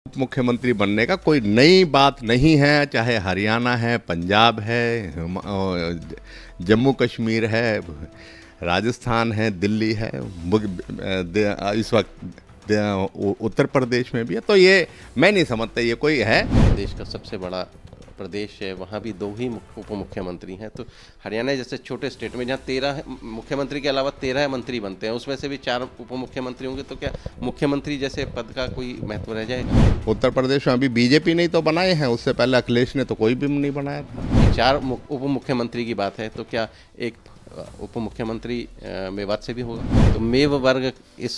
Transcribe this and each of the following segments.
उप मुख्यमंत्री बनने का कोई नई बात नहीं है। चाहे हरियाणा है, पंजाब है, जम्मू कश्मीर है, राजस्थान है, दिल्ली है, इस वक्त उत्तर प्रदेश में भी है। तो ये मैं नहीं समझता ये कोई है। देश का सबसे बड़ा प्रदेश है, वहाँ भी 2 ही उप मुख्यमंत्री हैं। तो हरियाणा जैसे छोटे स्टेट में जहाँ 13 मुख्यमंत्री के अलावा 13 मंत्री बनते हैं, उसमें से भी 4 उप मुख्यमंत्री होंगे, तो क्या मुख्यमंत्री जैसे पद का कोई महत्व रह जाएगा? उत्तर प्रदेश में अभी बीजेपी ने तो बनाए हैं, उससे पहले अखिलेश ने तो कोई भी नहीं बनाया था। 4 उप मुख्यमंत्री की बात है, तो क्या एक उप मुख्यमंत्री मेवात से भी होगा? तो मेव वर्ग इस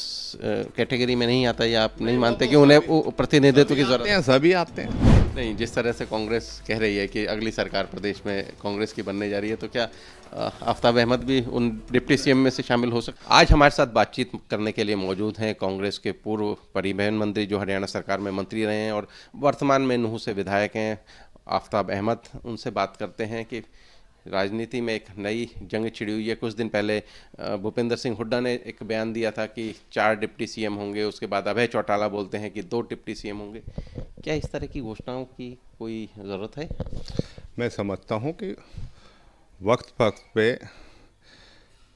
कैटेगरी में नहीं आता, या आप नहीं मानते कि उन्हें प्रतिनिधित्व की जरूरत है? सभी आते हैं। नहीं, जिस तरह से कांग्रेस कह रही है कि अगली सरकार प्रदेश में कांग्रेस की बनने जा रही है, तो क्या आफ्ताब अहमद भी उन डिप्टी सीएम में से शामिल हो सकते? आज हमारे साथ बातचीत करने के लिए मौजूद हैं कांग्रेस के पूर्व परिवहन मंत्री, जो हरियाणा सरकार में मंत्री रहे हैं और वर्तमान में नूंह से विधायक हैं, आफ्ताब अहमद। उनसे बात करते हैं कि राजनीति में एक नई जंग छिड़ी हुई है। कुछ दिन पहले भूपेंद्र सिंह हुड्डा ने एक बयान दिया था कि 4 डिप्टी सीएम होंगे, उसके बाद अभय चौटाला बोलते हैं कि 2 डिप्टी सीएम होंगे। क्या इस तरह की घोषणाओं की कोई ज़रूरत है? मैं समझता हूँ कि वक्त वक्त पे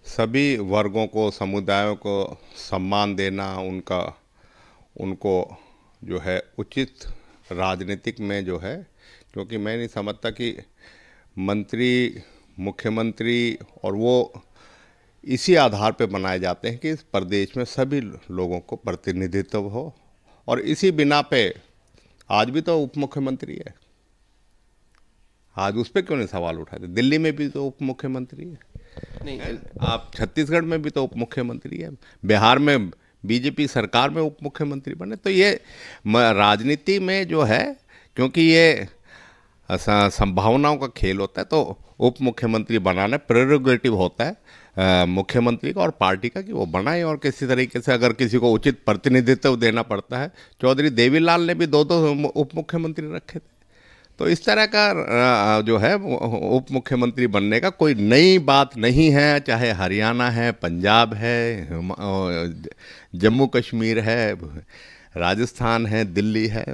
सभी वर्गों को, समुदायों को सम्मान देना, उनको जो है उचित राजनीतिक में जो है, क्योंकि मैं नहीं समझता कि मंत्री, मुख्यमंत्री और वो इसी आधार पे बनाए जाते हैं कि इस प्रदेश में सभी लोगों को प्रतिनिधित्व हो। और इसी बिना पे आज भी तो उप मुख्यमंत्री है। आज उस पर क्यों नहीं सवाल उठाते? दिल्ली में भी तो उप मुख्यमंत्री है। नहीं, आप छत्तीसगढ़ में भी तो उप मुख्यमंत्री है, बिहार में बीजेपी सरकार में उप मुख्यमंत्री बने। तो ये राजनीति में जो है, क्योंकि ये संभावनाओं का खेल होता है, तो उप मुख्यमंत्री बनाना प्रेरोगेटिव होता है मुख्यमंत्री का और पार्टी का कि वो बनाए। और किसी तरीके से अगर किसी को उचित प्रतिनिधित्व देना पड़ता है, चौधरी देवीलाल ने भी 2 उप मुख्यमंत्री रखे थे। तो इस तरह का जो है उप मुख्यमंत्री बनने का कोई नई बात नहीं है। चाहे हरियाणा है, पंजाब है, जम्मू कश्मीर है, राजस्थान है, दिल्ली है,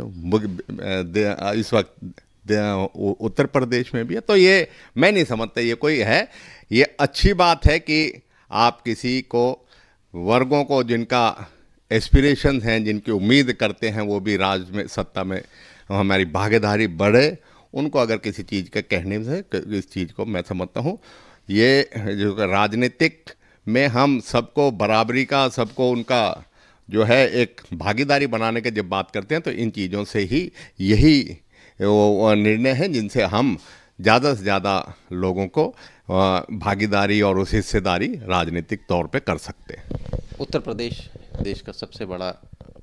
इस वक्त उत्तर प्रदेश में भी है। तो ये मैं नहीं समझता ये कोई है। ये अच्छी बात है कि आप किसी को, वर्गों को जिनका एस्पिरेशंस हैं, जिनकी उम्मीद करते हैं वो भी राज में, सत्ता में हमारी भागीदारी बढ़े, उनको अगर किसी चीज़ के कहने से, इस चीज़ को मैं समझता हूँ ये जो राजनीतिक में हम सबको बराबरी का, सबको उनका जो है एक भागीदारी बनाने के जब बात करते हैं, तो इन चीज़ों से ही यही वो निर्णय है जिनसे हम ज़्यादा से ज़्यादा लोगों को भागीदारी और उस हिस्सेदारी राजनीतिक तौर पे कर सकते हैं। उत्तर प्रदेश देश का सबसे बड़ा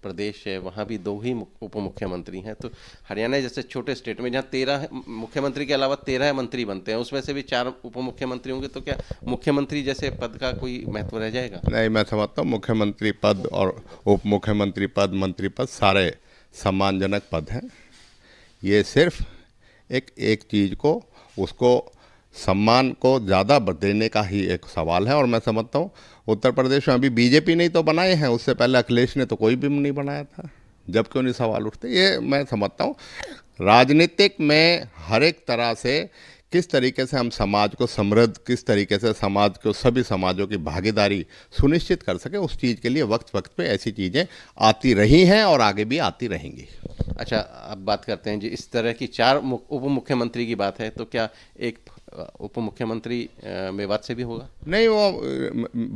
प्रदेश है, वहाँ भी 2 ही उप मुख्यमंत्री हैं। तो हरियाणा जैसे छोटे स्टेट में जहाँ 13 मुख्यमंत्री के अलावा 13 मंत्री बनते हैं, उसमें से भी 4 उप मुख्यमंत्री होंगे, तो क्या मुख्यमंत्री जैसे पद का कोई महत्व रह जाएगा? नहीं, मैं समझता हूँ मुख्यमंत्री पद और उप मुख्यमंत्री पद, मंत्री पद सारे सम्मानजनक पद हैं। ये सिर्फ एक चीज़ को, उसको सम्मान को ज़्यादा देने का ही एक सवाल है। और मैं समझता हूँ उत्तर प्रदेश में अभी बीजेपी ने तो बनाए हैं, उससे पहले अखिलेश ने तो कोई भी नहीं बनाया था। जब क्यों नहीं सवाल उठते? ये मैं समझता हूँ राजनीतिक में हर एक तरह से किस तरीके से हम समाज को समृद्ध, किस तरीके से समाज को, सभी समाजों की भागीदारी सुनिश्चित कर सके, उस चीज़ के लिए वक्त वक्त पे ऐसी चीज़ें आती रही हैं और आगे भी आती रहेंगी। अच्छा, अब बात करते हैं जी, इस तरह की 4 उप मुख्यमंत्री की बात है, तो क्या एक उप मुख्यमंत्री मेवात से भी होगा? नहीं, वो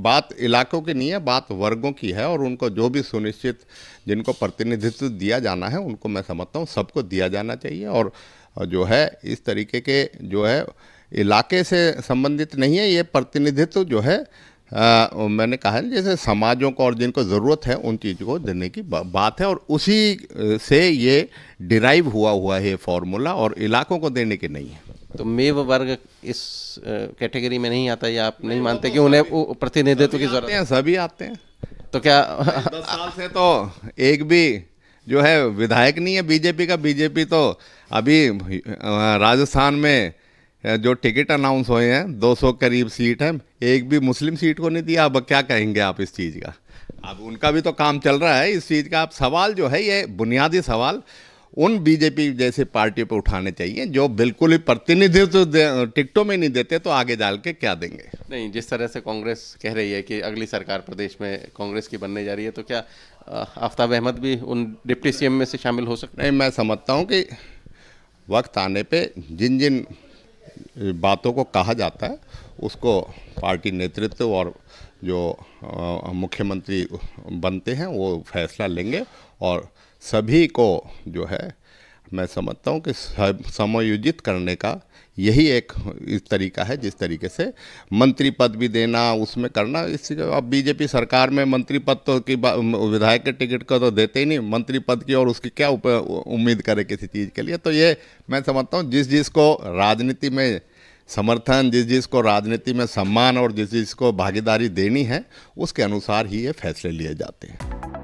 बात इलाकों की नहीं है, बात वर्गों की है। और उनको जो भी सुनिश्चित, जिनको प्रतिनिधित्व दिया जाना है, उनको मैं समझता हूँ सबको दिया जाना चाहिए। और जो है इस तरीके के जो है इलाके से संबंधित नहीं है, ये प्रतिनिधित्व जो है मैंने कहा है जैसे समाजों को और जिनको ज़रूरत है उन चीज़ को देने की बात है। और उसी से ये डिराइव हुआ है फॉर्मूला, और इलाकों को देने के नहीं है। तो मेव वर्ग इस कैटेगरी में नहीं आता, या आप नहीं मानते कि उन्हें प्रतिनिधित्व की जरूरत है? सभी आते हैं। तो क्या 10 साल से तो एक भी जो है विधायक नहीं है बीजेपी का। बीजेपी तो अभी राजस्थान में जो टिकट अनाउंस हुए हैं 200 करीब सीट है, एक भी मुस्लिम सीट को नहीं दिया। अब क्या कहेंगे आप इस चीज़ का? अब उनका भी तो काम चल रहा है इस चीज़ का। अब सवाल जो है, ये बुनियादी सवाल उन बीजेपी जैसी पार्टियों पे उठाने चाहिए जो बिल्कुल ही प्रतिनिधित्व टिकटों में नहीं देते, तो आगे डाल के क्या देंगे? नहीं, जिस तरह से कांग्रेस कह रही है कि अगली सरकार प्रदेश में कांग्रेस की बनने जा रही है, तो क्या आफ्ताब अहमद भी उन डिप्टी सीएम में से शामिल हो सकते हैं? नहीं, मैं समझता हूँ कि वक्त आने पे जिन जिन बातों को कहा जाता है उसको पार्टी नेतृत्व और जो मुख्यमंत्री बनते हैं वो फैसला लेंगे, और सभी को जो है मैं समझता हूँ कि समायोजित करने का यही एक इस तरीका है, जिस तरीके से मंत्री पद भी देना, उसमें करना। इसी अब बीजेपी सरकार में मंत्री पद तो की विधायक के टिकट का तो देते ही नहीं, मंत्री पद की और उसकी क्या उम्मीद करे किसी चीज़ के लिए? तो ये मैं समझता हूँ जिस जिसको राजनीति में समर्थन, जिस जिसको राजनीति में सम्मान और जिस जिसको भागीदारी देनी है, उसके अनुसार ही ये फैसले लिए जाते हैं।